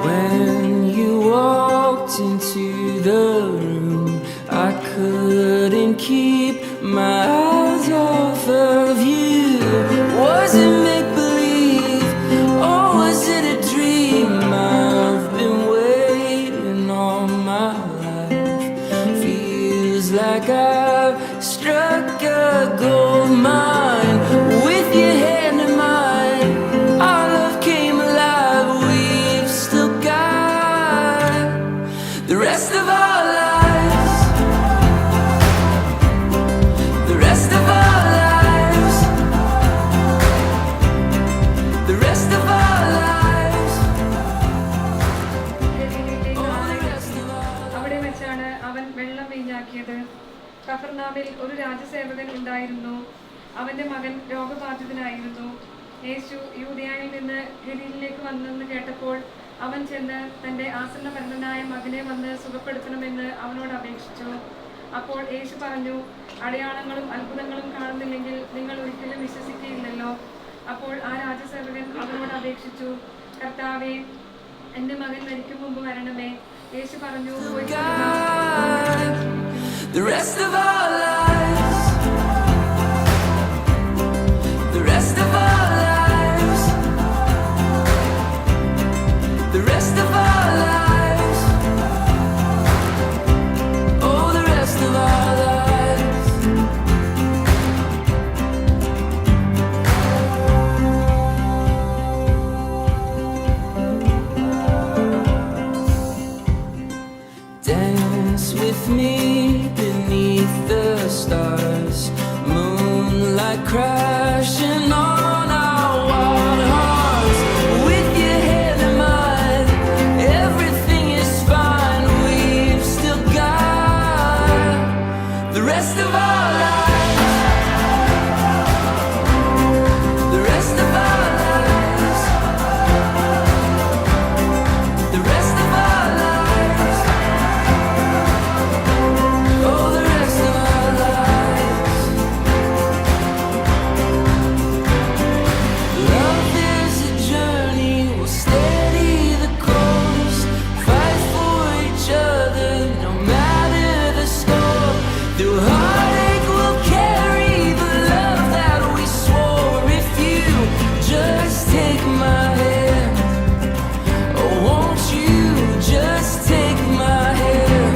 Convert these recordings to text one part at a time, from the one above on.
When you walked into the room, I couldn't keep my eyes off of you. Was it make-believe, or was it a dream? I've been waiting all my life. Feels like I've struck a gold mine. With your hand in mine, our love came alive. We've still got the rest of our lives, the rest of our lives, the rest of our lives. അവിടെ വെച്ചാണ് അവൻ വെള്ളം വീഞ്ഞാക്കിയത്. കഫർനാമിൽ ഒരു രാജസേവകൻ ഉണ്ടായിരുന്നു. അവന്റെ മകൻ രോഗബാധിതനായിരുന്നു. യേശു യൂദയായിൽ നിന്ന് ഗലീലിലേക്ക് വന്നെന്ന് കേട്ടപ്പോൾ അവൻ ചെന്ന് തന്റെ ആസന്നമരണനായ മകനെ വന്ന് സുഖപ്പെടുത്തണമെന്ന് അവനോട് അപേക്ഷിച്ചു. അപ്പോൾ യേശു പറഞ്ഞു, അടയാളങ്ങളും അത്ഭുതങ്ങളും കാണുന്നില്ലെങ്കിൽ നിങ്ങൾ ഒരിക്കലും വിശ്വസിക്കുകയില്ലല്ലോ. അപ്പോൾ ആ രാജസേവകൻ അവനോട് അപേക്ഷിച്ചു, കർത്താവേ, എന്റെ മകൻ മരിക്കും മുമ്പ് വരണമേ. യേശു പറഞ്ഞു, The rest of our lives, the rest of our lives, the rest of our lives, oh, the rest of our lives. Dance with me beneath the stars, moonlight crashing on our wild hearts. With your head in mine, everything is fine. We've still got the rest of our lives, the rest of our lives, the rest of our lives, oh, the rest of our lives. Love is a journey, we'll steady the course, fight for each other no matter the score. Through heartache we'll carry the love that we swore. If you just take my hand, oh, won't you just take my hand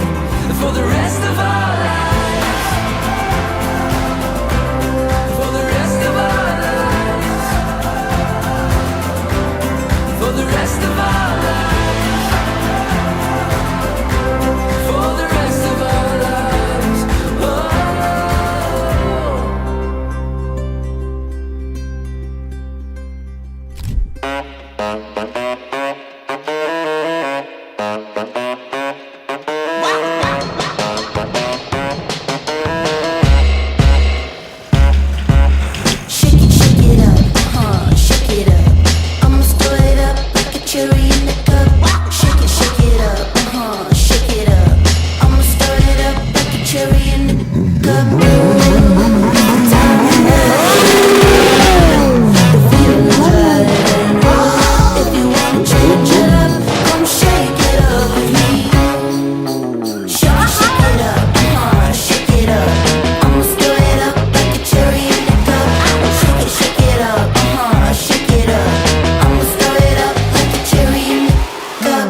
for the rest of our lives, for the rest of our lives, for the rest of our lives, for the rest of our lives, oh. Shake it up, shake it up. I'ma stir it up like a cherry in the cup. Shake it up, shake it up. I'ma stir it up like a cherry in the cup. The feeling's right. If you wanna change it up, come shake it up with me. Shake it up, shake it up. I'ma stir it up like a cherry in the cup. Shake it up, shake it up. I'ma stir it up like a cherry in the cup.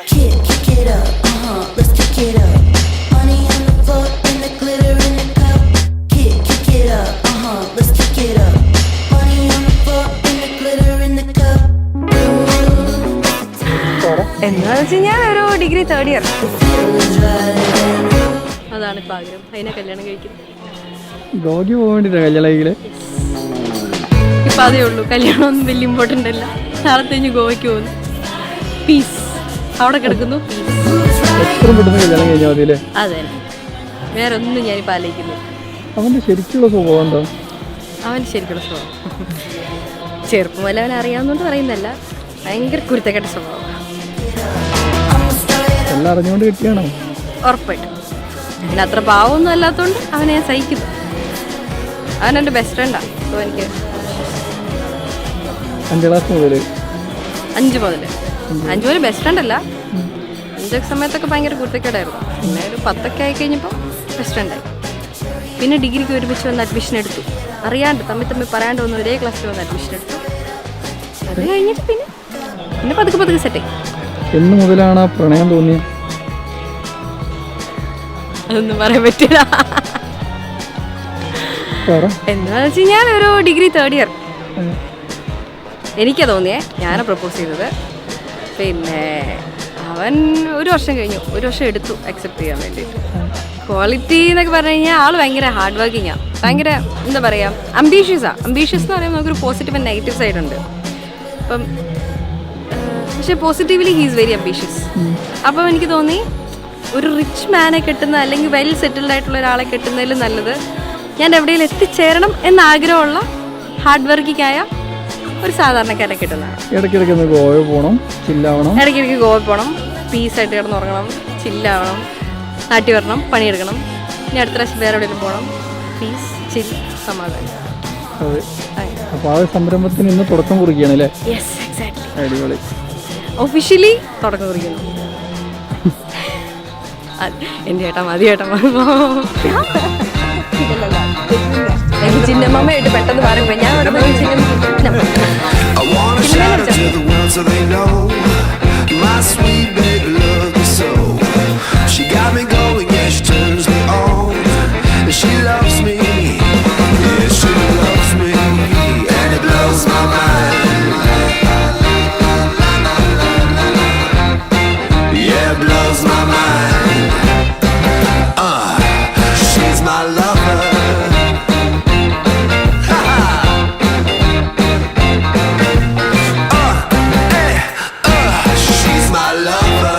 Kick it up, let's kick it up. Money on the floor and the glitter in the cup. Kick it up, let's kick it up. Money on the floor and the glitter in the cup. എന്താ വെച്ച് കഴിഞ്ഞാൽ ഒരു degree third year. The feeling's right. അതാണ് ഇപ്പം ആഗ്രഹം. അതിനെ കല്യാണം കഴിക്കുന്നത്. ഗോഗി പോകാൻ വേണ്ടിട്ടാ കല്യാണം കഴിക്കല്. ഇപ്പം അതേ ഉള്ളൂ, കല്യാണം ഒന്നും വലിയ ഇമ്പോർട്ടൻ്റ് അല്ല. നാളത്തെ കഴിഞ്ഞ് ഗോവയ്ക്ക് പോകുന്നു. പീസ് അവിടെ കിടക്കുന്നു. അതെ, വേറെ ഒന്നും ഞാനിപ്പോൾ ആലോചിക്കുന്നു. അവൻ്റെ ശരിക്കുള്ള സ്വഭാവം എന്താ? അവൻ്റെ ശരിക്കുള്ള സ്വഭാവം ചെറുപ്പം പോലെ അവനെ അറിയാവുന്നതുകൊണ്ട് പറയുന്നല്ല, ഭയങ്കര കുരുത്തക്കെട്ട സ്വഭാവം. എല്ലാം അറിഞ്ഞുകൊണ്ട് കിട്ടിയാണോ? ഉറപ്പായിട്ടും. പിന്നെ അത്ര പാവമൊന്നും അല്ലാത്തതുകൊണ്ട് അവനെ ഞാൻ സഹിക്കുന്നു. അവനെൻ്റെ ബെസ്റ്റ് ഫ്രണ്ടാണ്. അപ്പോൾ എനിക്ക് 5 ക്ലാസ് മുതൽ 5 മുതൽ ബെസ്റ്റ് ഫ്രണ്ട് അല്ല. 5 സമയത്തൊക്കെ ഭയങ്കര കുരുത്തക്കേടായിരുന്നു. പിന്നെ ഒരു 10 ആയി കഴിഞ്ഞപ്പോൾ ബെസ്റ്റ് ഫ്രണ്ടായി. പിന്നെ ഡിഗ്രിക്ക് ഒരുമിച്ച് വന്ന് അഡ്മിഷൻ എടുത്തു. അറിയാണ്ട് തമ്മിൽ പറയാണ്ട് വന്ന് ഒരേ ക്ലാസ്സിൽ വന്ന് അഡ്മിഷൻ എടുത്തു. അത് കഴിഞ്ഞിട്ട് പിന്നെ പതുക്കെ സെറ്റായി. എന്ന് മുതലാണ് ആ പ്രണയം തോന്നിയത്? അതൊന്നും പറയാൻ പറ്റില്ല. എന്താണെന്ന് വെച്ച് കഴിഞ്ഞാൽ ഒരു ഡിഗ്രി 3rd ഇയർ എനിക്കാ തോന്നിയേ. ഞാനാണ് പ്രപ്പോസ് ചെയ്തത്. പിന്നെ അവൻ 1 വർഷം കഴിഞ്ഞു. 1 വർഷം എടുത്തു അക്സെപ്റ്റ് ചെയ്യാൻ വേണ്ടിയിട്ട്. ക്വാളിറ്റി എന്നൊക്കെ പറഞ്ഞു കഴിഞ്ഞാൽ ആൾ ഭയങ്കര ഹാർഡ് വർക്കിങ്ങാണ്. ഭയങ്കര എന്താ പറയുക, അംബീഷ്യസാണ്. അംബീഷ്യസ് എന്ന് പറയുമ്പോൾ നമുക്കൊരു പോസിറ്റീവ് ആൻഡ് നെഗറ്റീവ് സൈഡ് ഉണ്ട്. അപ്പം പക്ഷേ പോസിറ്റീവ്ലി ഹീസ് വെരി അംബീഷ്യസ്. അപ്പം എനിക്ക് തോന്നി ഒരു റിച്ച് മാനെ കിട്ടുന്ന അല്ലെങ്കിൽ വെൽ സെറ്റിൽഡ് ആയിട്ടുള്ള ഒരാളെ കിട്ടുന്നതിൽ നല്ലത് ഞാൻ എവിടെയെങ്കിലും എത്തിച്ചേരണം എന്നാഗ്രഹമുള്ള ഹാർഡ് വർക്കിങ്ങായ ഒരു സാധാരണക്കാരെ കിട്ടുന്നതാണ്. ഇടയ്ക്കിടയ്ക്ക് ഗോവ പോകണം, ചില്ലാവണം. ഇടയ്ക്കിടയ്ക്ക് ഗോവ പോകണം, പീസായിട്ട് കിടന്നുറങ്ങണം, ചില്ലാവണം, നാട്ടി വരണം, പണിയെടുക്കണം. ഇനി അടുത്ത പ്രാവശ്യം വേറെ എവിടെയെങ്കിലും പോകണം. പീസ്, ചിൽ, സമാധാനം. അതെ. അപ്പോൾ ആ സംരംഭത്തിന് ഇന്ന് തുടക്കം കുറിക്കുകയാണ് അല്ലേ? Yes, exactly. അടിപൊളി. ഒഫീഷ്യലി തുടക്കം കുറിക്കുന്നു. എൻ്റെ ചേട്ടാ മതി ചേട്ടാ. എനിക്ക് ചിന്നമ്മയായിട്ട് പെട്ടെന്ന് പറയുമ്പോൾ ഞാൻ ഇവിടെ She loves me, yeah, she loves me, and it blows my mind. Yeah, it blows my mind. She's my lover. She's my lover.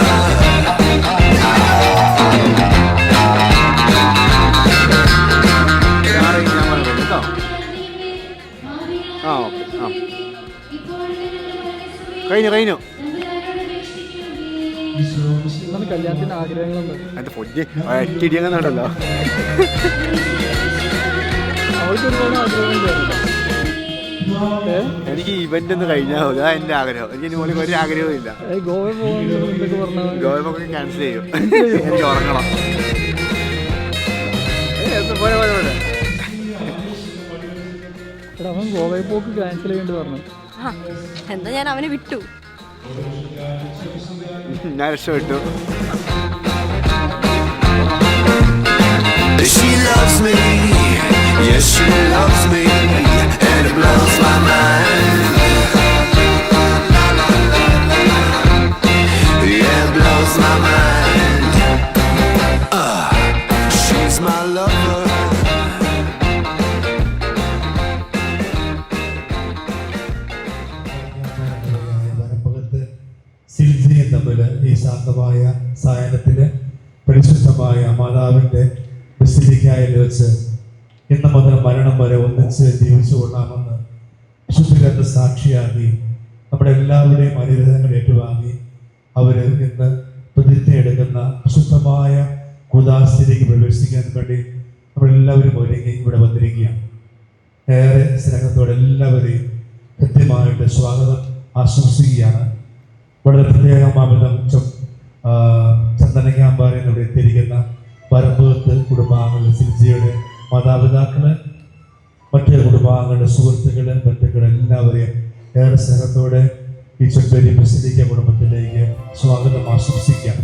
കഴിഞ്ഞു കല്യാണത്തിന് ആഗ്രഹങ്ങളുണ്ട്. എന്റെ പൊടിയങ്ങുണ്ടല്ലോ. അവൾക്ക് ഒരുപാട് ആഗ്രഹങ്ങളുണ്ട്. എനിക്ക് ഇവന്റ് ഒന്ന് കഴിഞ്ഞാൽ മതി, അതാ എന്റെ ആഗ്രഹം. എനിക്ക് ഇനി ഒരു ആഗ്രഹവും ഇല്ല. ഗോവ പോകാൻ ഗോവ പോയി ക്യാൻസൽ ചെയ്യും. എനിക്ക് ഉറങ്ങണം. അവൻ ഗോവയിൽ പോക്ക് ക്യാൻസൽ ചെയ്യേണ്ടി പറഞ്ഞു. എന്താ ഞാൻ അവനെ വിട്ടു. ഞാൻ രക്ഷപ്പെട്ടു. She loves me, yes she loves me, and it blows my mind. Yeah, it blows my mind. She's my lover. സിൽസിയും തമ്മിൽ ഈ ശാന്തമായ സായനത്തിന് പരിശുദ്ധമായ മാതാവിൻ്റെ ബസിലിക്കയിൽ വെച്ച് ഇന്ന് മുതൽ മരണം വരെ ഒന്നിച്ച് ജീവിച്ചു കൊള്ളാമെന്ന് വിശുദ്ധ സാക്ഷിയാക്കി നമ്മുടെ എല്ലാവരുടെയും അനുഗ്രഹങ്ങൾ ഏറ്റുവാങ്ങി അവർ ഇന്ന് പ്രതിജ്ഞയെടുക്കുന്ന വിശുദ്ധമായ കുദാശയിലേക്ക് പ്രവേശിക്കാൻ വേണ്ടി നമ്മളെല്ലാവരും ഒരുങ്ങി ഇവിടെ വന്നിരിക്കുകയാണ്. ഏറെ സ്നേഹത്തോടെ എല്ലാവരെയും കൃത്യമായിട്ട് സ്വാഗതം ആശംസിക്കുകയാണ്. വളരെ പ്രത്യേകമാവിധം ചന്ദനക്കാമ്പാറയിൽ ഇവിടെ എത്തിയിരിക്കുന്ന പരമ്പത്ത് കുടുംബാംഗങ്ങൾ, സിൽജിയുടെ മാതാപിതാക്കള്, മറ്റു കുടുംബാംഗങ്ങളുടെ സുഹൃത്തുക്കള്, ബന്ധുക്കള് എല്ലാവരെയും ഏറെ സ്നേഹത്തോടെ ഈ ചെമ്പേരി ബസിലിക്ക കുടുംബത്തിലേക്ക് സ്വാഗതം ആശംസിക്കാം.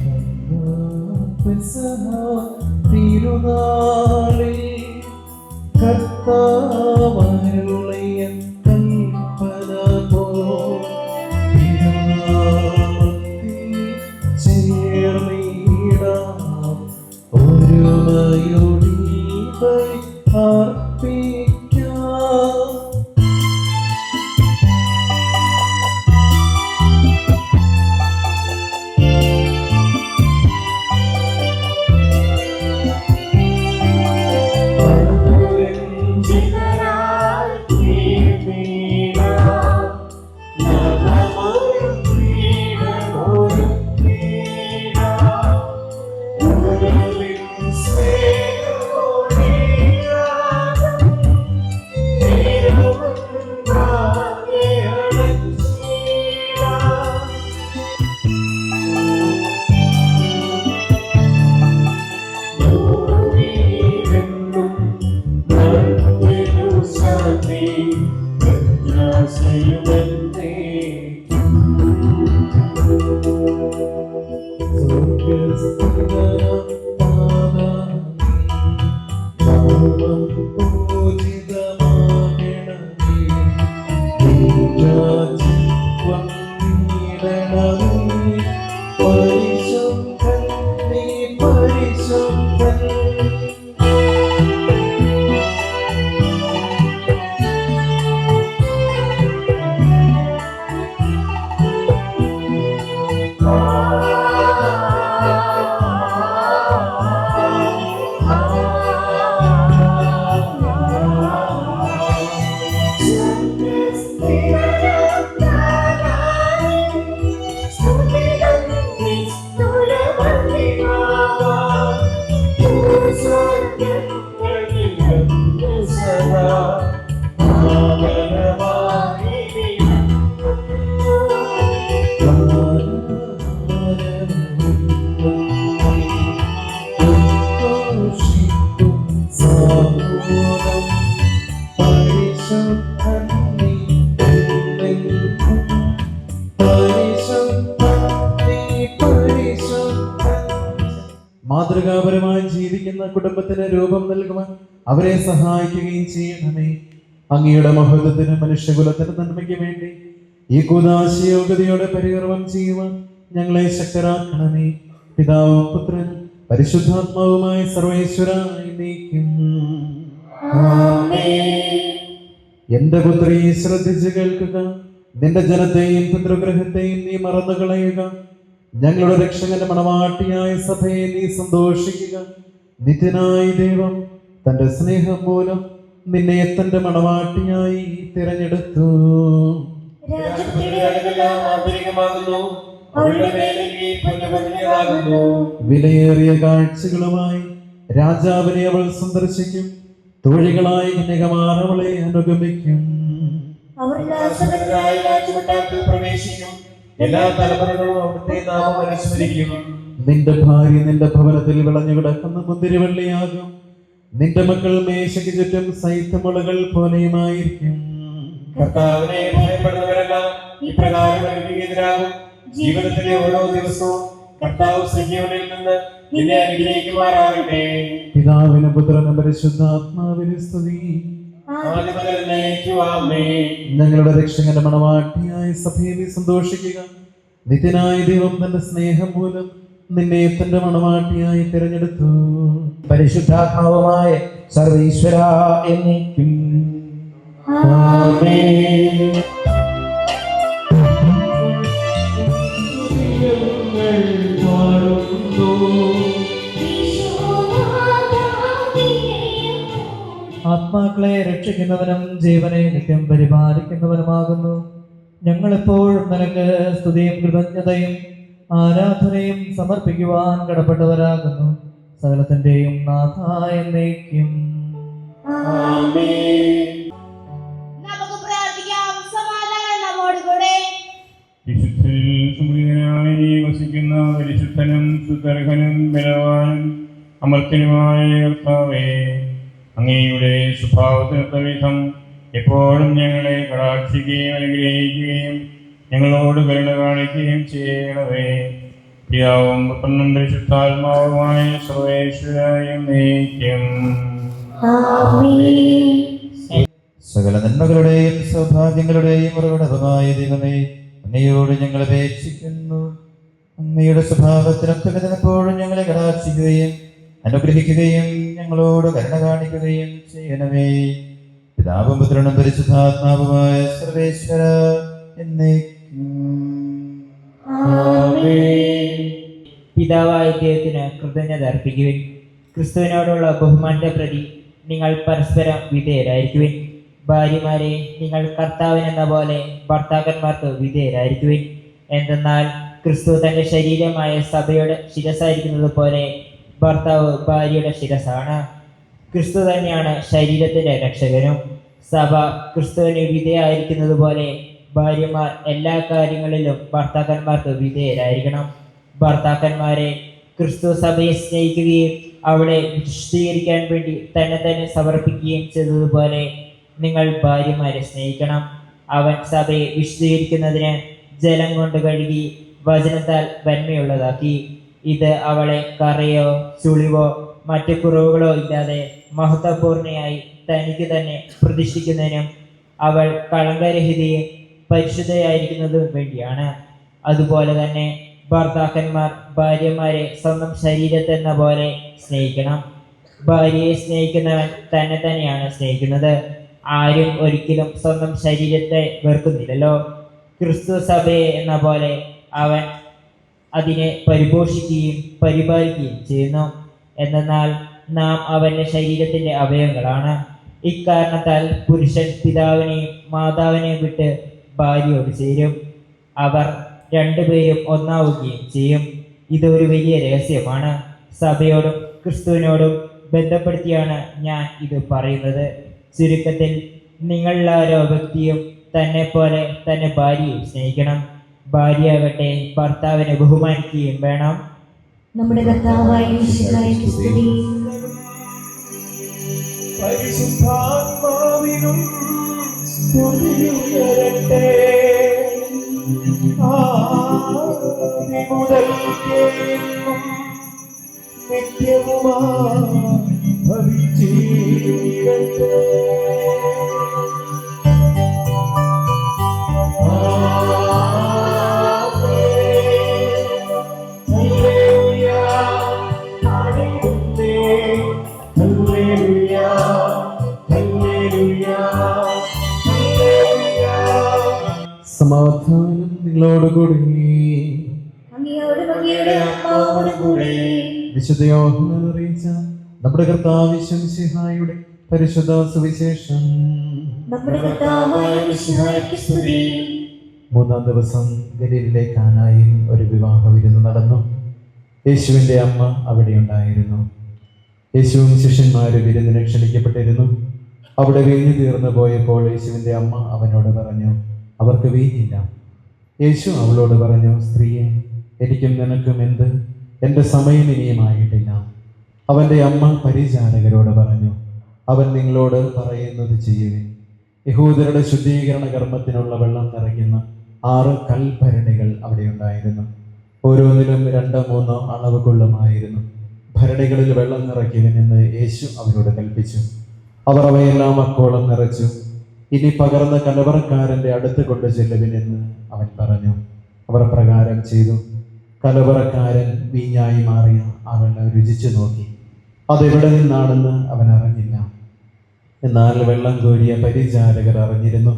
മാതൃകാപരമായി ജീവിക്കുന്ന കുടുംബത്തിന് രൂപം നൽകുവാൻ അവരെ സഹായിക്കുകയും ചെയ്യണമേ. അങ്ങയുടെ മഹത്വത്തിന് മനുഷ്യകുലത്തിന് നന്മയ്ക്ക് വേണ്ടി ഈ കൂദാശയോഗ്യതയോടെ പരികർമ്മം ചെയ്യുവാൻ ഞങ്ങളെ ശക്തരാക്കണമേ. പിതാവും പുത്രനും പരിശുദ്ധാത്മാവുമായ സർവേശ്വരായി നീക്കും. എന്റെ പുത്രി ശ്രദ്ധിച്ചു കേൾക്കുക. നിന്റെ ജനത്തെയും പിതൃഗ്രഹത്തെയും നീ മറന്നു കളയുക. ഞങ്ങളുടെ രക്ഷകന്റെ മണവാട്ടിയായ സഭയെ നീ സന്തോഷിക്കുക. നിത്യനായ ദൈവം തന്റെ സ്നേഹം മൂലം നിന്നെ തന്റെ മണവാട്ടിയായി തിരഞ്ഞെടുത്തു. വിലയേറിയ കാഴ്ചകളുമായി രാജാവിനെ അവൾ സന്ദർശിക്കും. തോഴികളായി കന്യകമാർ അവളെ അനുഗമിക്കും. പ്രവേശിക്കും. എല്ലാ തലമുറകളും അവിടുത്തെ നാമം അനുസ്മരിക്കും. നിന്റെ ഭാര്യ നിന്റെ ഭവനത്തിൽ വിളഞ്ഞു കിടക്കുന്ന മുന്തിരിവള്ളിയാകും. നിന്റെ മക്കൾ മേശയ്ക്ക് ചുറ്റും സൈത്തമുളകൾ പോലെയുമായിരിക്കും. കർത്താവിനെ ഭയപ്പെടുന്നവരെല്ലാം ഇപ്രകാരം അനുഗ്രഹീതരാകും. ജീവിതത്തിലെ ഓരോ ദിവസവും കർത്താവ് സജീവനിൽ നിന്ന് നിന്നെ അനുഗ്രഹിക്കുമാറാകട്ടെ. പിതാവിനും പുത്രനും പരിശുദ്ധാത്മാവിനും സ്തുതി. ഞങ്ങളുടെ രക്ഷകന്റെ മണവാട്ടിയായ സഭയെ സന്തോഷിക്കുക. നിത്യനായ ദൈവം തന്റെ സ്നേഹം മൂലം നിന്നെ തന്റെ മണവാട്ടിയായി തിരഞ്ഞെടുത്തു. പരിശുദ്ധാത്മാവുമായ സർവീശ്വര എന്നേക്കും. ആത്മാക്കളെ രക്ഷിക്കുന്നവനും ജീവനെ നിത്യം പരിപാലിക്കുന്നവനുമാകുന്നു. ഞങ്ങളെപ്പോഴും നിനക്ക് സ്തുതിയും കൃതജ്ഞതയും ആരാധനയും സമർപ്പിക്കുവാൻ കടപ്പെട്ടവരാകുന്നു. സകലത്തിന്റെയും നാഥ എന്നേക്കും. നമുക്ക് പ്രാർത്ഥിക്കാം. സമാധാനം നമ്മോടുകൂടെ. വിശുദ്ധനായി വസിക്കുന്ന പരിശുദ്ധനും സുതർഹനും ബലവാനും അമർത്യനുമായ കർത്താവേ, അങ്ങയുടെ സ്വഭാവത്തിനൊത്ത വിധം എപ്പോഴും ഞങ്ങളെ കടാക്ഷിക്കുകയും അനുഗ്രഹിക്കുകയും ഞങ്ങളോട് കരുണ കാണിക്കുകയും ചെയ്യണമേ. പിതാവും പുത്രനും പരിശുദ്ധാത്മാവുമായ സർവേശ്വരായ നീക്കം. സകല നന്മകളുടെയും സൗഭാഗ്യങ്ങളുടെയും ഉറവിടമായ ദൈവമേ, അങ്ങയോട് ഞങ്ങൾ അപേക്ഷിക്കുന്നു. അങ്ങയുടെ സ്വഭാവത്തിനൊത്ത എപ്പോഴും ഞങ്ങളെ കടാക്ഷിക്കുകയും അനുഗ്രഹിക്കുകയും ഞങ്ങളോട് കരുണ കാണിക്കുകയും ചെയ്യണമേ. പിതാവും പുത്രനും പരിശുദ്ധാത്മാവുമായ സർവേശ്വര എന്നേക്കും. പിതാവായ ദൈവത്തിന് കൃതജ്ഞത അർപ്പിക്കുവിൻ. ക്രിസ്തുവിനോടുള്ള ബഹുമാനത്തെ പ്രതി നിങ്ങൾ പരസ്പരം വിധേയരായിരിക്കുവിൻ. ഭാര്യമാരെ, നിങ്ങൾ കർത്താവിനെന്ന പോലെ ഭർത്താക്കന്മാർക്ക് വിധേയരായിരിക്കുവിൻ. എന്തെന്നാൽ ക്രിസ്തു തന്റെ ശരീരമായ സഭയുടെ ശിരസായിരിക്കുന്നത് പോലെ ഭർത്താവ് ഭാര്യയുടെ ശിരസാണ്. ക്രിസ്തു തന്നെയാണ് ശരീരത്തിന്റെ രക്ഷകനും. സഭ ക്രിസ്തുവിന് വിധേയമായിരിക്കുന്നത് പോലെ ഭാര്യമാർ എല്ലാ കാര്യങ്ങളിലും ഭർത്താക്കന്മാർക്ക് വിധേയരായിരിക്കണം. ഭർത്താക്കന്മാരെ, ക്രിസ്തു സഭയെ സ്നേഹിക്കുകയും അവളെ വിശുദ്ധീകരിക്കാൻ വേണ്ടി തന്നെ സമർപ്പിക്കുകയും ചെയ്തതുപോലെ നിങ്ങൾ ഭാര്യമാരെ സ്നേഹിക്കണം. അവൻ സഭയെ വിശദീകരിക്കുന്നതിന് ജലം കൊണ്ട് കഴുകി വചനത്താൽ വന്മയുള്ളതാക്കി. ഇത് അവളെ കറയോ ചുളിവോ മറ്റു കുറവുകളോ ഇല്ലാതെ മഹത്വപൂർണയായി തനിക്ക് തന്നെ പ്രതിഷ്ഠിക്കുന്നതിനും അവൾ കളങ്കരഹിതയും പരിശുദ്ധയായിരിക്കുന്നതിനും വേണ്ടിയാണ്. അതുപോലെ തന്നെ ഭർത്താക്കന്മാർ ഭാര്യമാരെ സ്വന്തം ശരീരത്തെന്ന പോലെ സ്നേഹിക്കണം. ഭാര്യയെ സ്നേഹിക്കുന്നവൻ തന്നെ തന്നെയാണ് സ്നേഹിക്കുന്നത്. ആരും ഒരിക്കലും സ്വന്തം ശരീരത്തെ വെറുക്കുന്നില്ലല്ലോ. ക്രിസ്തു സഭയെ എന്ന പോലെ അവൻ അതിനെ പരിപോഷിക്കുകയും പരിപാലിക്കുകയും ചെയ്യുന്നു. എന്നാൽ നാം അവന്റെ ശരീരത്തിന്റെ അവയവങ്ങളാണ്. ഇക്കാരണത്താൽ പുരുഷൻ പിതാവിനെയും മാതാവിനെയും വിട്ട് ഭാര്യയോട് ചേരും. അവർ രണ്ടുപേരും ഒന്നാവുകയും ചെയ്യും. ഇതൊരു വലിയ രഹസ്യമാണ്. സഭയോടും ക്രിസ്തുവിനോടും ബന്ധപ്പെടുത്തിയാണ് ഞാൻ ഇത് പറയുന്നത്. ചുരുക്കത്തിൽ നിങ്ങളാരോ വ്യക്തിയും തന്നെ പോലെ തന്നെ ഭാര്യയും സ്നേഹിക്കണം. ഭാര്യയാകട്ടെ ഭർത്താവിനെ ബഹുമാനിക്കുകയും വേണം. നമ്മുടെ കർത്താവായ യേശുവിന്റെ സ്തുതി. പരിശുദ്ധാത്മാവിനും സ്തുതിയുയരട്ടെ. ആദിമുതൽക്കേക്കും നിത്യവുമായി ഭവിച്ചിടട്ടെ. സമാധാനം നിങ്ങളോടുകൂടി. വിശുദ്ധ യോഹന്നാൻ അറിയിച്ച നമ്മുടെ കർത്താവ് മിശിഹായുടെ പരിശുദ്ധ സുവിശേഷം. മൂന്നാം ദിവസം ഗലീലിലെ കാനായിൽ ഒരു വിവാഹ വിരുന്ന് നടന്നു. യേശുവിൻ്റെ അമ്മ അവിടെ ഉണ്ടായിരുന്നു. യേശുവും ശിഷ്യന്മാരും വിരുന്നിന് ക്ഷണിക്കപ്പെട്ടിരുന്നു. അവിടെ വീഞ്ഞു തീർന്നു പോയപ്പോൾ യേശുവിൻ്റെ അമ്മ അവനോട് പറഞ്ഞു, അവർക്ക് വീഞ്ഞില്ല. യേശു അവളോട് പറഞ്ഞു, സ്ത്രീയെ, എനിക്കും നിനക്കും എന്ത്? എൻ്റെ സമയം ഇനിയുമായിട്ടില്ല. അവൻ്റെ അമ്മ പരിചാരകരോട് പറഞ്ഞു, അവൻ നിങ്ങളോട് പറയുന്നത് ചെയ്യുവിൻ. യഹൂദരുടെ ശുദ്ധീകരണ കർമ്മത്തിനുള്ള വെള്ളം നിറയ്ക്കുന്ന 6 കൽഭരണികൾ അവിടെ ഉണ്ടായിരുന്നു. ഓരോന്നിലും 2-3 അളവ് കൊള്ളുമായിരുന്നു. ഭരണികളിൽ വെള്ളം നിറയ്ക്കുവിൻ എന്ന് യേശു അവരോട് കൽപ്പിച്ചു. അവർ അവയെല്ലാം അക്കോളം നിറച്ചു. ഇനി പകർന്ന കലവറക്കാരൻ്റെ അടുത്ത് കൊണ്ട് ചെല്ലുവിൻ എന്ന് അവൻ പറഞ്ഞു. അവർ പ്രകാരം ചെയ്തു. കലവറക്കാരൻ വീഞ്ഞായി മാറിയ ആ വെള്ളം രുചിച്ചു നോക്കി. അതെവിടെ നിന്നാണെന്ന് അവൻ അറിഞ്ഞില്ല. എന്നാൽ വെള്ളം കോരിയ പരിചാരകർ അറിഞ്ഞിരുന്നു.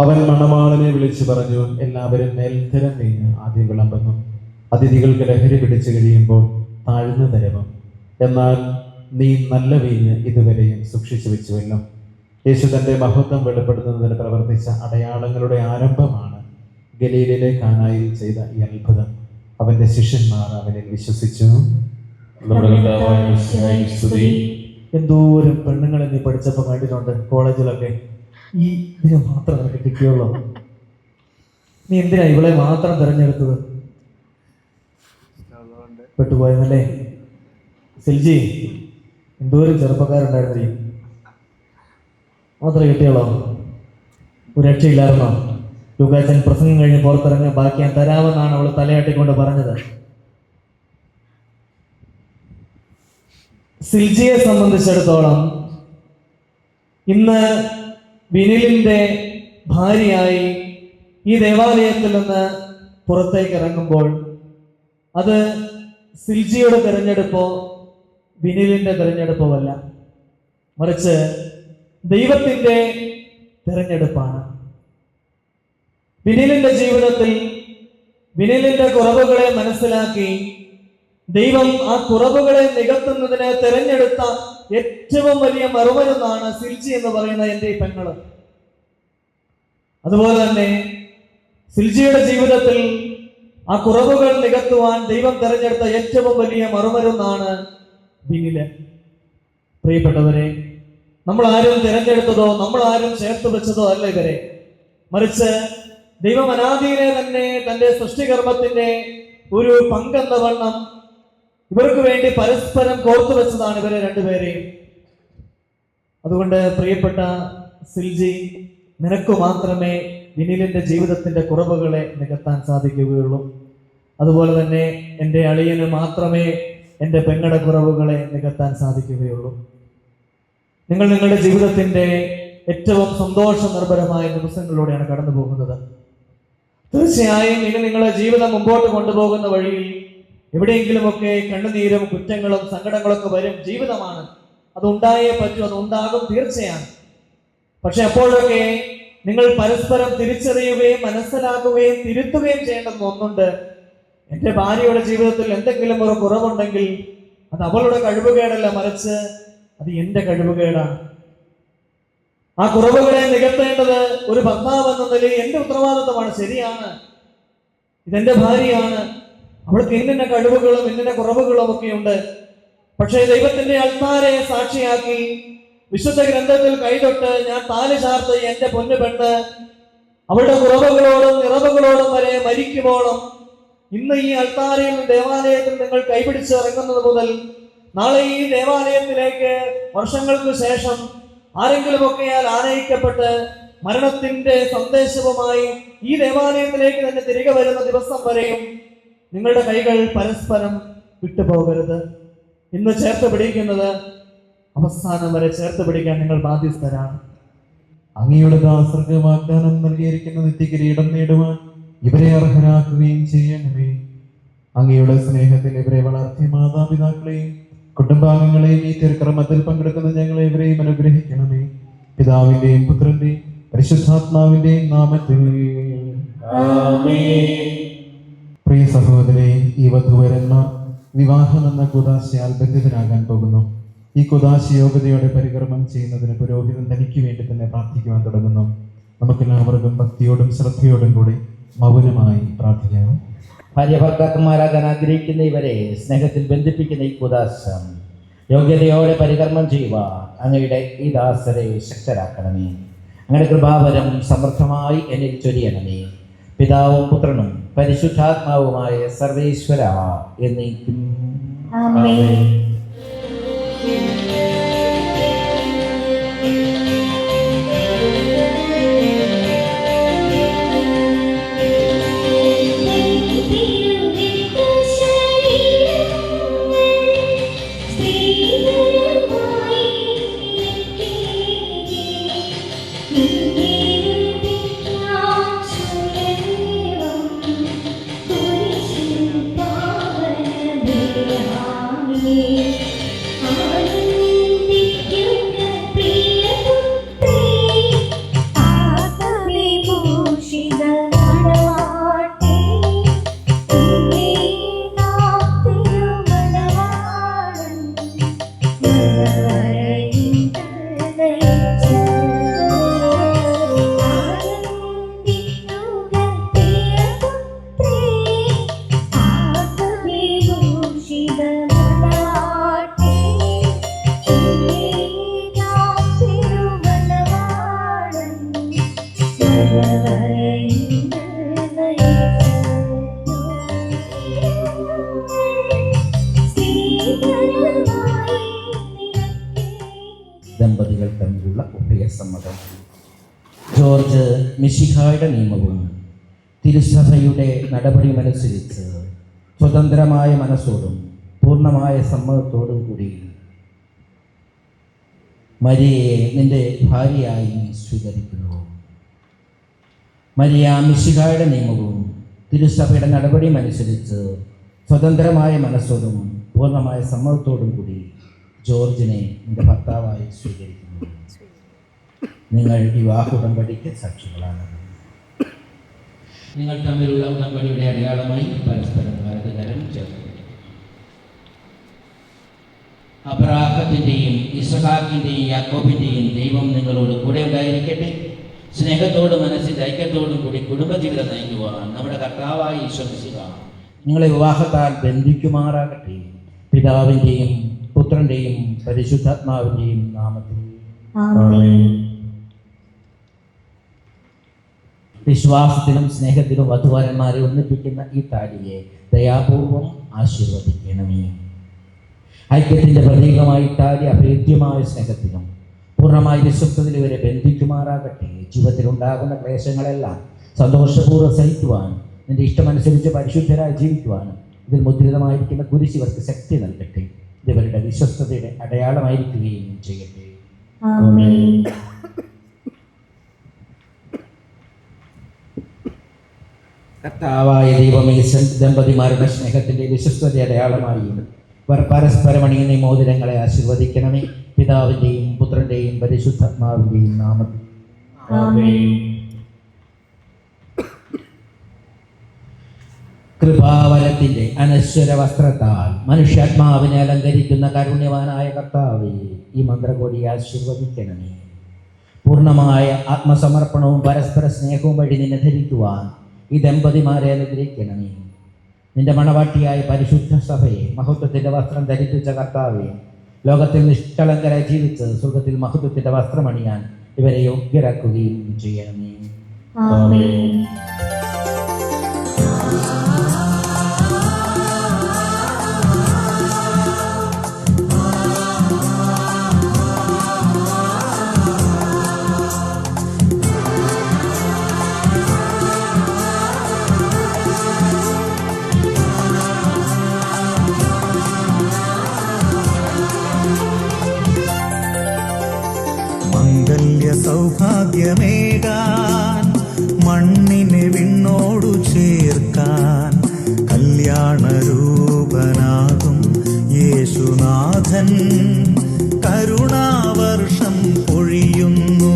അവൻ മണവാളനെ വിളിച്ചു പറഞ്ഞു, എല്ലാവരും മേൽത്തരം വീഞ്ഞ് ആദ്യം വിളമ്പുന്നു. അതിഥികൾക്ക് ലഹരി പിടിച്ചു കഴിയുമ്പോൾ താഴ്ന്ന തരവും. എന്നാൽ നീ നല്ല വീഞ്ഞ് ഇതുവരെയും സൂക്ഷിച്ചു വെച്ചുവല്ലോ. യേശു തൻ്റെ മഹത്വം വെളിപ്പെടുത്തുന്നതിന് പ്രവർത്തിച്ച അടയാളങ്ങളുടെ ആരംഭമാണ് ഗലീലിലെ കാനായിൽ ചെയ്ത ഈ അത്ഭുതം. അവന്റെ ശിഷ്യന്മാർ അവനിൽ വിശ്വസിച്ചു. എന്തോരം പെണ്ണുങ്ങളെ നീ പഠിച്ചപ്പോൾ കണ്ടിട്ടുണ്ട് കോളേജിലൊക്കെ. ഈ ഇതിനെ മാത്രം നിനക്ക് കിട്ടിയുള്ളൂ. നീ എന്തിനാ ഇവളെ മാത്രം തിരഞ്ഞെടുത്തത്? പെട്ടുപോയെന്നല്ലേ? സിൽജി, എന്തോരം ചെറുപ്പക്കാരുണ്ടായിരുന്നേ, മാത്രമേ കിട്ടിയുള്ളൂ. ഒരു രക്ഷയില്ലായിരുന്നോ? ലൂക്കാച്ചൻ പ്രസംഗം കഴിഞ്ഞ് പുറത്തിറങ്ങി ബാക്കി ഞാൻ തരാമെന്നാണ് അവൾ തലയാട്ടിക്കൊണ്ട് പറഞ്ഞത്. സിൽജിയെ സംബന്ധിച്ചിടത്തോളം ഇന്ന് വിനിലിന്റെ ഭാര്യയായി ഈ ദേവാലയത്തിൽ നിന്ന് പുറത്തേക്ക് ഇറങ്ങുമ്പോൾ അത് സിൽജിയുടെ തിരഞ്ഞെടുപ്പോ വിനിലിന്റെ തിരഞ്ഞെടുപ്പോ അല്ല, മറിച്ച് ദൈവത്തിന്റെ തിരഞ്ഞെടുപ്പാണ്. വിനിലിന്റെ ജീവിതത്തിൽ വിനിലിന്റെ കുറവുകളെ മനസ്സിലാക്കി ദൈവം ആ കുറവുകളെ നികത്തുന്നതിന് തിരഞ്ഞെടുത്ത ഏറ്റവും വലിയ മറുമരുന്നാണ് സിൽജി എന്ന് പറയുന്ന എൻ്റെ ഈ പെങ്ങള്. അതുപോലെ തന്നെ സിൽജിയുടെ ജീവിതത്തിൽ ആ കുറവുകൾ നികത്തുവാൻ ദൈവം തിരഞ്ഞെടുത്ത ഏറ്റവും വലിയ മറുമരുന്നാണ് വിനില്. പ്രിയപ്പെട്ടവരെ, നമ്മൾ ആരും തിരഞ്ഞെടുത്തതോ നമ്മൾ ആരും ചേർത്ത് വെച്ചതോ അല്ല ഇവരെ, മറിച്ച് ദൈവം അനാദിയിലെ തന്നെ തന്റെ സൃഷ്ടികർമ്മത്തിന്റെ ഒരു പങ്കെന്ന വണ്ണം ഇവർക്ക് വേണ്ടി പരസ്പരം കോർത്തു വെച്ചതാണ് ഇവരെ രണ്ടുപേരെയും. അതുകൊണ്ട് പ്രിയപ്പെട്ട സിൽജി, നിനക്ക് മാത്രമേ വിനിലിൻ്റെ ജീവിതത്തിൻ്റെ കുറവുകളെ നികത്താൻ സാധിക്കുകയുള്ളൂ. അതുപോലെ തന്നെ എൻ്റെ അളിയന് മാത്രമേ എൻ്റെ പെങ്ങളുടെ കുറവുകളെ നികത്താൻ സാധിക്കുകയുള്ളൂ. നിങ്ങൾ നിങ്ങളുടെ ജീവിതത്തിൻ്റെ ഏറ്റവും സന്തോഷ നിർഭരമായ നിമിഷങ്ങളിലൂടെയാണ് കടന്നു പോകുന്നത്. തീർച്ചയായും ഇനി നിങ്ങളെ ജീവിതം മുമ്പോട്ട് കൊണ്ടുപോകുന്ന വഴിയിൽ എവിടെയെങ്കിലുമൊക്കെ കണ്ണുനീരും കുറ്റങ്ങളും സങ്കടങ്ങളൊക്കെ വരും. ജീവിതമാണ്, അതുണ്ടായേ പറ്റൂ, അതുണ്ടാകും, തീർച്ചയാണ്. പക്ഷെ അപ്പോഴൊക്കെ നിങ്ങൾ പരസ്പരം തിരിച്ചറിയുകയും മനസ്സിലാക്കുകയും തിരുത്തുകയും ചെയ്യേണ്ടെന്ന് ഒന്നുണ്ട്. എൻ്റെ ഭാര്യയുടെ ജീവിതത്തിൽ എന്തെങ്കിലും ഒരു കുറവുണ്ടെങ്കിൽ അത് അവളുടെ കഴിവുകേടല്ല, മറിച്ച് അത് എൻ്റെ കഴിവുകേടാണ്. ആ കുറവുകളെ നികത്തേണ്ടത് ഒരു ഭർത്താവ് എന്ന നിലയിൽ എൻ്റെ ഉത്തരവാദിത്തമാണ്. ശരിയാണ്, ഇതെന്റെ ഭാര്യയാണ്, അവൾക്ക് ഇന്നിന്ന കഴിവുകളും ഇന്നിന്ന കുറവുകളും ഒക്കെ ഉണ്ട്. പക്ഷേ ദൈവത്തിന്റെ അൾത്താരെ സാക്ഷിയാക്കി വിശുദ്ധ ഗ്രന്ഥത്തിൽ കൈതൊട്ട് ഞാൻ താലി ചാർത്ത് എൻ്റെ പൊന്നു പെണ്ണ് അവളുടെ കുറവുകളോടും നിറവുകളോടും വരെ മരിക്കുമ്പോഴും ഇന്ന് ഈ അൾത്താരയിൽ ദേവാലയത്തിൽ നിങ്ങൾ കൈപിടിച്ച് ഇറങ്ങുന്നത് മുതൽ നാളെ ഈ ദേവാലയത്തിലേക്ക് വർഷങ്ങൾക്ക് ശേഷം ആരെങ്കിലുമൊക്കെയാൽ ആനയിക്കപ്പെട്ട് മരണത്തിന്റെ സന്ദേശവുമായി ഈ ദേവാലയത്തിലേക്ക് തന്നെ തിരികെ വരുന്ന ദിവസം വരെയും നിങ്ങളുടെ കൈകൾ പരസ്പരം വിട്ടുപോകരുത്. ഇന്ന് ചേർത്ത് പിടിക്കുന്നത് അവസാനം വരെ ചേർത്ത് പിടിക്കാൻ നിങ്ങൾ ബാധ്യസ്ഥരാണ്. അങ്ങയുടെ ദാസർക്ക് വാഗ്ദാനം നൽകിയിരിക്കുന്ന നിത്യകിരീടം നേടുവാൻ ഇവരെ അർഹരാക്കുകയും ചെയ്യണമേ. അങ്ങയുടെ സ്നേഹത്തിൽ ഇവരെ വളർത്തിയ മാതാപിതാക്കളെയും കുടുംബാംഗങ്ങളെയും ഈ തിരുക്രമത്തിൽ പങ്കെടുക്കുന്ന ഞങ്ങളെ ഇവരെയും അനുഗ്രഹിക്കണമേ. പിതാവിന്റെയും പുത്രന്റെയും പരിശുദ്ധാത്മാവിന്റെയും നാമത്തിൽ പ്രിയ സഹോദരേ, ഈ വധുവരന്മാർ വിവാഹമെന്ന കുദാശയാൽ ബന്ധിതരാകാൻ പോകുന്നു. ഈ കുദാശ യോഗ്യതയോടെ പരികർമ്മം ചെയ്യുന്നതിന് പുരോഹിതൻ തനിക്ക് വേണ്ടി തന്നെ പ്രാർത്ഥിക്കുവാൻ തുടങ്ങുന്നു. നമുക്കെല്ലാവർക്കും ഭക്തിയോടും ശ്രദ്ധയോടും കൂടി മൗനമായി പ്രാർത്ഥിക്കാം. ഭാര്യ ഭർത്താക്കന്മാരാകാൻ ആഗ്രഹിക്കുന്ന ഇവരെ സ്നേഹത്തിൽ ബന്ധിപ്പിക്കുന്ന ഈ കുദാശം യോഗ്യതയോടെ പരികർമ്മം ചെയ്യുവാൻ അങ്ങയുടെ ഈ ദാസരെ ശക്തരാക്കണമേ. അങ്ങയുടെ കൃപാവരം സമൃദ്ധമായി എന്നിൽ ചൊരിയണമേ. പിതാവും പുത്രനും പരിശുദ്ധാത്മാവുമായ സർവേശ്വര എന്നേക്കും ആമേൻ. ദമ്പതികൾ തമ്മിലുള്ള ഉഭയസമ്മതം. ജോർജ് മിശിഹായുടെ നിയമവും തിരുസഭയുടെ നടപടിയുമനുസരിച്ച് സ്വതന്ത്രമായ മനസ്സോടും പൂർണ്ണമായ സമ്മതത്തോടും കൂടി മരിയയെ നിന്റെ ഭാര്യയായി സ്വീകരിക്കുന്നു. മരിയ മിശിഹായുടെ നിയമവും തിരുസഭയുടെ നടപടിയുമനുസരിച്ച് സ്വതന്ത്രമായ മനസ്സോടും പൂർണ്ണമായ സമ്മതത്തോടും കൂടി ജോർജിനെ നിന്റെ ഭർത്താവായി സ്വീകരിക്കുന്നു. നിങ്ങൾ വിവാഹ ഉടമ്പടിക്ക് സാക്ഷികളാണ്. നിങ്ങൾ തമ്മിലുള്ള ഉടമ്പടിയുടെ അടയാളമായി പരസ്പരം വലതുകരം ചേർന്നു. അബ്രാഹത്തിൻ്റെയും ഇസ്ഹാക്കിൻ്റെയും യാക്കോബിൻ്റെയും ദൈവം നിങ്ങളോട് കൂടെ ഉണ്ടായിരിക്കട്ടെ. സ്നേഹത്തോടും മനസ്സിൻ്റെ ഐക്യത്തോടും കൂടി കുടുംബജീവിതം നയിക്കുവാൻ നമ്മുടെ കർത്താവായ ഈശോ മിശിഹ നിങ്ങളെ വിവാഹത്താൽ ബന്ധിക്കുമാറാകട്ടെ. പിതാവിൻ്റെയും പുത്രന്റെയും പരിശുദ്ധാത്മാവിൻ്റെയും നാമത്തിൽ വിശ്വാസത്തിലും സ്നേഹത്തിലും വധുവരന്മാരെ ഒന്നിപ്പിക്കുന്ന ഈ താലിയെ ദയാപൂർവം ആശീർവദിക്കണമേ. ഐക്യത്തിൻ്റെ പ്രതീകമായി താലി അഭേദ്യമായ സ്നേഹത്തിലും പൂർണ്ണമായി വിശ്വസ്തയിൽ ഇവരെ ബന്ധിക്കുമാറാകട്ടെ. ജീവിതത്തിലുണ്ടാകുന്ന ക്ലേശങ്ങളെല്ലാം സന്തോഷപൂർവ്വം സഹിക്കുവാൻ, നിന്റെ ഇഷ്ടമനുസരിച്ച് പരിശുദ്ധരായി ജീവിക്കുവാൻ ഇതിൽ മുദ്രിതമായിരിക്കുന്ന കുരിശ് ഇവർക്ക് ശക്തി നൽകട്ടെ. ഇവരുടെ വിശ്വസ്തതയുടെ അടയാളമായിരിക്കുകയും ചെയ്യട്ടെ. കർത്താവായ ദൈവമേ, ദമ്പതിമാരുടെ സ്നേഹത്തിന്റെ വിശ്വസ്തത അടയാളമായി ഇവർ പരസ്പരം അണിയുന്ന മോതിരങ്ങളെ ആശീർവദിക്കണമേ. പിതാവിന്റെയും പുത്രന്റെയും പരിശുദ്ധാത്മാവിന്റെയും നാമത്തിൽ. കൃപാവരത്തിന്റെ അനശ്വര വസ്ത്രത്താൽ മനുഷ്യാത്മാവിനെ അലങ്കരിക്കുന്ന കാരുണ്യവാനായ കർത്താവേ, ഈ മന്ത്രകോടി ആശീർവദിക്കണമേ. പൂർണ്ണമായ ആത്മസമർപ്പണവും പരസ്പര സ്നേഹവും വഴി നിന്നെ ധരിക്കുവാൻ ഈ ദമ്പതിമാരെ അനുഗ്രഹിക്കണമേ. നിന്റെ മണവാട്ടിയായ പരിശുദ്ധ സഭയെ മഹത്വത്തിന്റെ വസ്ത്രം ധരിപ്പിച്ച കർത്താവേ, ലോകത്തിൽ നിഷ്കളങ്കരായി ജീവിച്ച് സ്വർഗത്തിൽ മഹത്വത്തിന്റെ വസ്ത്രമണിയാൻ ഇവരെ യോഗ്യരാക്കുകയും ചെയ്യണമേ. സൗഭാഗ്യമേകാൻ മണ്ണിനെ വിണ്ണോടു ചേർക്കാൻ കല്യാണരൂപനാകും യേശുനാഥൻ കരുണാവർഷം പൊഴിയുന്നു.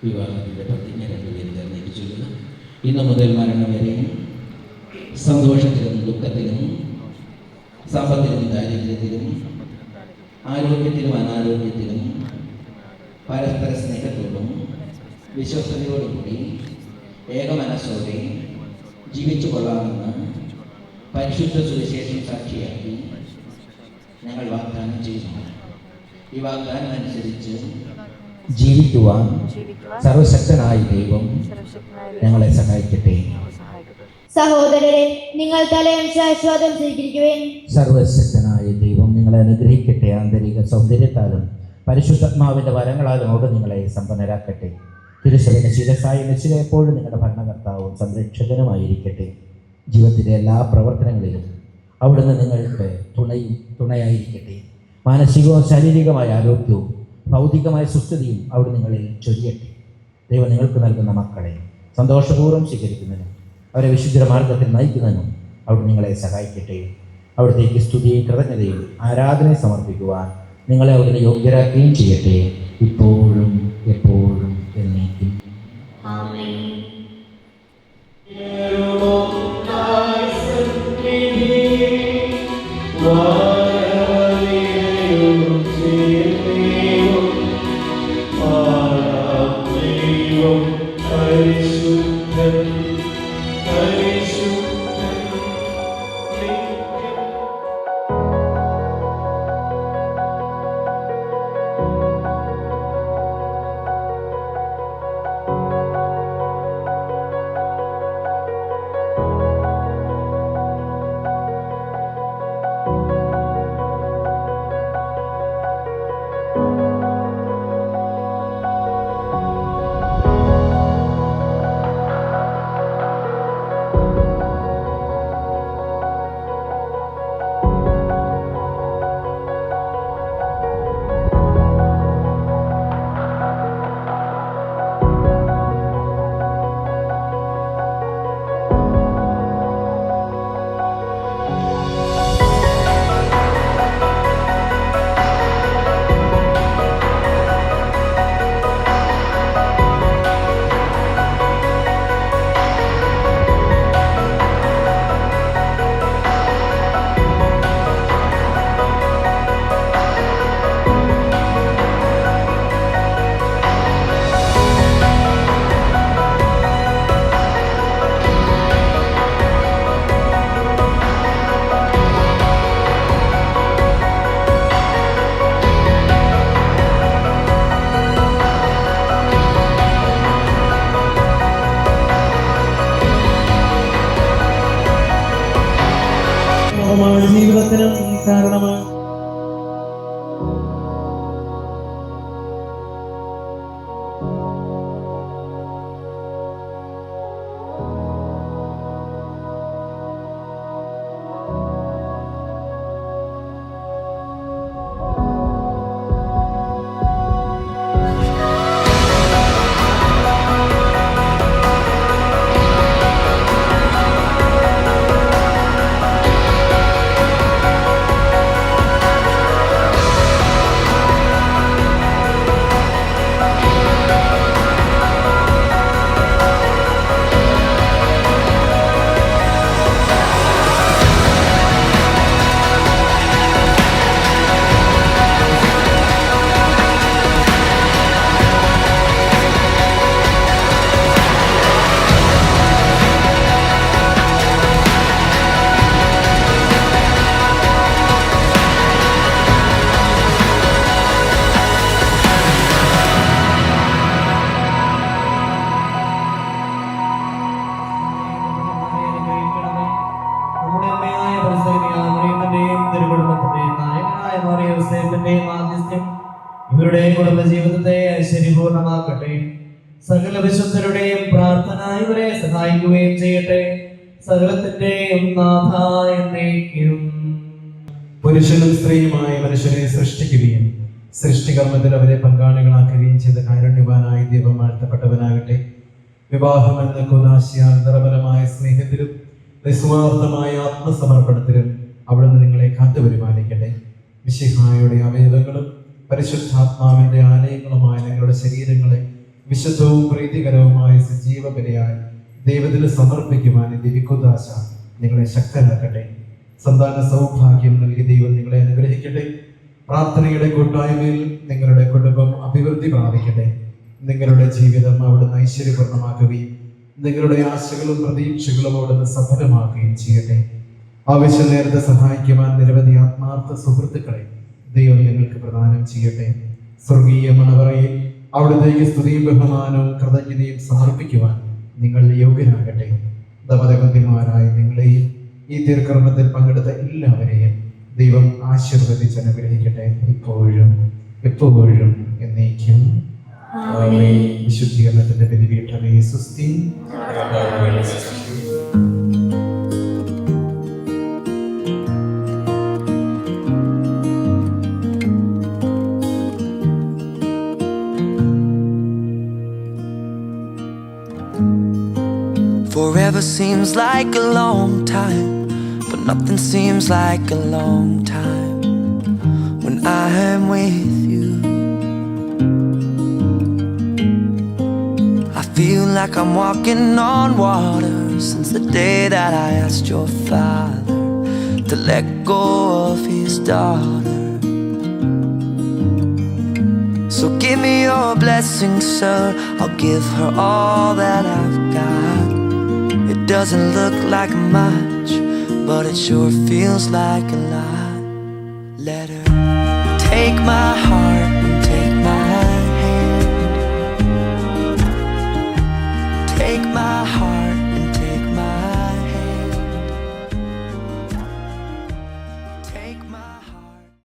വിവാഹത്തിന്റെ പ്രതിജ്ഞ നിർവഹിച്ചത് ഇന്നു മുതൽ മരണം വരെയും സന്തോഷത്തിലും ദുഃഖത്തിലും സാമ്പത്തിലും ദാരിദ്ര്യത്തിലും ആരോഗ്യത്തിലും അനാരോഗ്യത്തിലും പരസ്പര സ്നേഹത്തോടും വിശ്വസ്തയോടുകൂടി ഏകമനസ്സോടെ ജീവിച്ചു കൊള്ളാമെന്ന് പരിശുദ്ധ സുവിശേഷം സാക്ഷിയാക്കി ഞങ്ങൾ വാഗ്ദാനം ചെയ്യുന്നു. ഈ വാഗ്ദാനം അനുസരിച്ച് ജീവിക്കുവാൻ സർവശക്തനായ ദൈവം ഞങ്ങളെ സഹായിക്കട്ടെ. സഹോദരരെ, നിങ്ങൾ തലയണിച്ച് ആശ്വാദം സ്വീകരിക്കുവേൻ. സർവശക്തനായ ദൈവം നിങ്ങളെ അനുഗ്രഹിക്കട്ടെ. ആന്തരിക സൗന്ദര്യത്താലും പരിശുദ്ധാത്മാവിന്റെ വരങ്ങളാലും അവിടെ നിങ്ങളെ സമ്പന്നരാക്കട്ടെ. തിരുസഭയുടെ ശിരസായ നിശ്ചയം എപ്പോഴും നിങ്ങളുടെ ഭരണകർത്താവും സംരക്ഷകനുമായിരിക്കട്ടെ. ജീവിതത്തിലെ എല്ലാ പ്രവർത്തനങ്ങളിലും അവിടുന്ന് നിങ്ങൾക്ക് തുണയായിരിക്കട്ടെ. മാനസികവും ശാരീരികമായ ആരോഗ്യവും ഭൗതികമായ സുസ്ഥിതിയും അവിടെ നിങ്ങളിൽ ചൊരിയട്ടെ. ദൈവം നിങ്ങൾക്ക് നൽകുന്ന മക്കളെ സന്തോഷപൂർവ്വം സ്വീകരിക്കുന്നതിനും അവരെ വിശുദ്ധ മാർഗത്തിൽ നയിക്കുന്നതിനും അവിടെ നിങ്ങളെ സഹായിക്കട്ടെ. അവിടത്തേക്ക് സ്തുതിയും കൃതജ്ഞതയും ആരാധനയും സമർപ്പിക്കുവാൻ നിങ്ങളെ അവിടുന്ന് യോഗ്യരാക്കുകയും ചെയ്യട്ടെ, ഇപ്പോഴും എപ്പോഴും എന്നേക്കും. പൂർണ്ണമായ ജീവിതത്തിനും കാരണമാണ്. ഇവരുടെ കുടുംബജീവിതത്തെ ഐശ്വര്യപൂർണമാക്കട്ടെ. സകല വിശുദ്ധരുടെയും പ്രാർത്ഥന ഇവരെ സഹായിക്കുകയും ചെയ്യട്ടെ. സകലത്തിന്റെയും നാഥ എന്നേക്കും. പുരുഷനും സ്ത്രീയുമായ മനുഷ്യരെ സൃഷ്ടിക്കുകയും സൃഷ്ടികർമ്മത്തിൽ അവരെ പങ്കാളികളാക്കുകയും ചെയ്ത കാരുണ്യവാനായ ദൈവം വാഴ്ത്തപ്പെട്ടവനാകട്ടെ. വിവാഹം എന്ന കുദാശയാൽ നിറബലമായ സ്നേഹത്തിലും നിസ്വാർത്ഥമായ ആത്മസമർപ്പണത്തിലും അവിടുന്ന് നിങ്ങളെ കാത്തുപരിപാലിക്കട്ടെ. മിശിഹായുടെ അവയവങ്ങളും പരിശുദ്ധാത്മാവിന്റെ ആലയങ്ങളുമായ നിങ്ങളുടെ ശരീരങ്ങളെ വിശുദ്ധവും പ്രീതികരവുമായ സജീവ ബലിയായി ദൈവത്തിന് സമർപ്പിക്കുവാൻ ദിവ്യകുദാശ നിങ്ങളെ ശക്തരാക്കട്ടെ. സന്താന സൗഭാഗ്യം നൽകി ദൈവം നിങ്ങളെ അനുഗ്രഹിക്കട്ടെ. പ്രാർത്ഥനയുടെ കൂട്ടായ്മയിൽ നിങ്ങളുടെ കുടുംബം അഭിവൃദ്ധി പ്രാപിക്കട്ടെ. നിങ്ങളുടെ ജീവിതം അവിടുന്ന് ഐശ്വര്യപൂർണ്ണമാക്കുകയും നിങ്ങളുടെ ആശകളും പ്രതീക്ഷകളും അവിടുന്ന് സഫലമാക്കുകയും ചെയ്യട്ടെ. ആവശ്യം നേരത്തെ സഹായിക്കുവാൻ നിരവധി ആത്മാർത്ഥ സുഹൃത്തുക്കളെ ദൈവം നിങ്ങൾക്ക് പ്രദാനം ചെയ്യട്ടെ. സ്വർഗീയ മണവറയിൽ അവിടുത്തേക്ക് സ്തുതിയും ബഹുമാനവും കൃതജ്ഞതയും സമർപ്പിക്കുവാൻ നിങ്ങൾ യോഗ്യരാകട്ടെ. ദമ്പതിമാരായ നിങ്ങളെയും ഈ തീർക്കർമ്മത്തിൽ പങ്കെടുത്ത എല്ലാവരെയും ദൈവം ആശീർവദിച്ച് അനുഗ്രഹിക്കട്ടെ, ഇപ്പോഴും എപ്പോഴും എന്നേക്കും. വിശുദ്ധീകരണത്തിന്റെ ബലിപീഠമേ സ്വസ്തി. Forever seems like a long time, but nothing seems like a long time when I am with you. I feel like I'm walking on water since the day that I asked your father to let go of his daughter. So give me your blessing, sir, I'll give her all that I've got. It doesn't look like much, but it sure feels like a lot. Let her take my heart